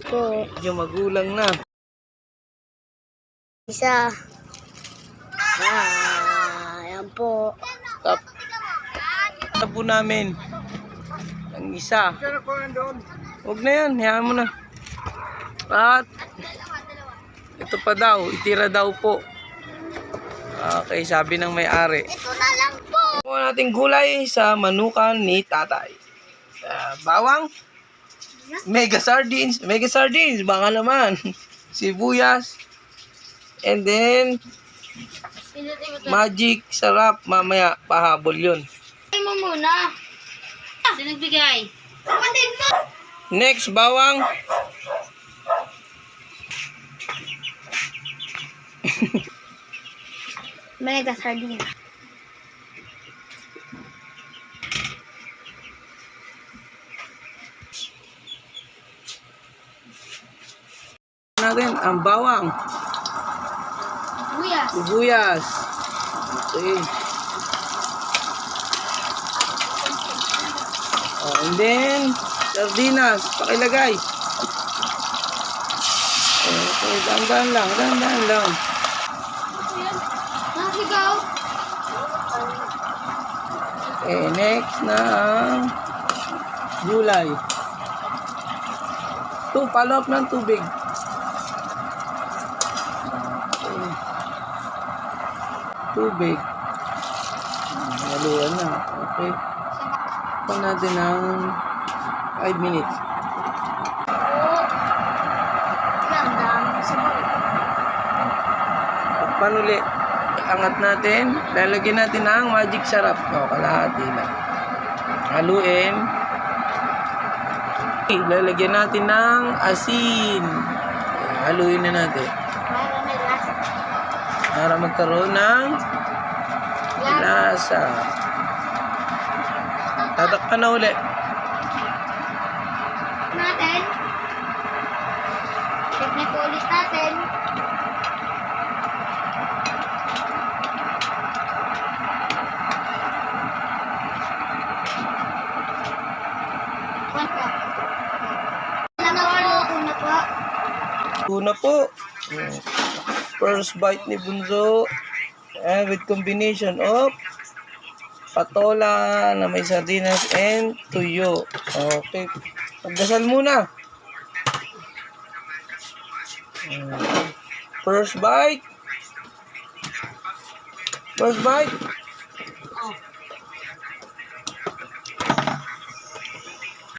Po. Yung magulang na. Isa. Ayan po. Tap. Ito po namin. Ang isa. Huwag na yan. Hayaan mo na. At ito pa daw. Itira daw po. Okay, sabi ng may-ari. Ito na lang po. Ito nating gulay sa manukan ni tatay. Bawang. Mega sardines. Mega sardines. Baka naman. Sibuyas. And then magic sarap. Mamaya pahabol yun. Ay mo muna. Sino nagbigay? Kapatid mo. Next, bawang. Mega sardine. Natin ang bawang. Buyas. Sibuyas. Okay. Oh, and then, sardinas. Pakilagay. Okay, dahan-dahan lang. Dahan-dahan lang. Nasigaw. Okay, next na ang gulay. Follow up ng tubig. Okay. Tubig. Haluan na. Okay. Ito natin ng 5 minutes. Yan, dami sa bawang. Takpan uli. Angat natin. Lalagyan natin ng magic sarap. O, kalahati lang. Haluin. Lalagyan natin ng asin. Haluin na natin. Para may lasa. Para magkaroon ng lasa. Tatakpan na uli. Natin. Check na po ulit natin. One cup. Una po. Una po. First bite ni Bunso. And with combination of patola na may sardinas and tuyo. Okay. Pagdasal muna. First bite. First bite.